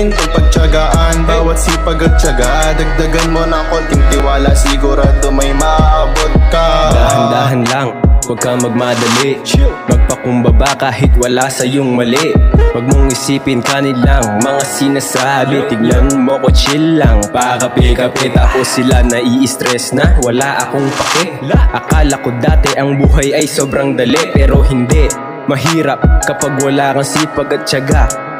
isipin kung pagtyagaan. Bawat sipag at tyaga, dagdagan mo ng konting tiwala, sigurado may maabot ka. Dahan-dahan lang, huwag kang magmadali, magpakumbaba kahit wala sa iyong mali. Huwag mong isipin kanilang mga sinasabi, tignan mo ko chill lang, pakapi-kapi. Tapos sila nai-stress na, wala akong pake. Akala ko dati ang buhay ay sobrang dali, pero hindi. Mahirap kapag wala kang sipag at tiyaga.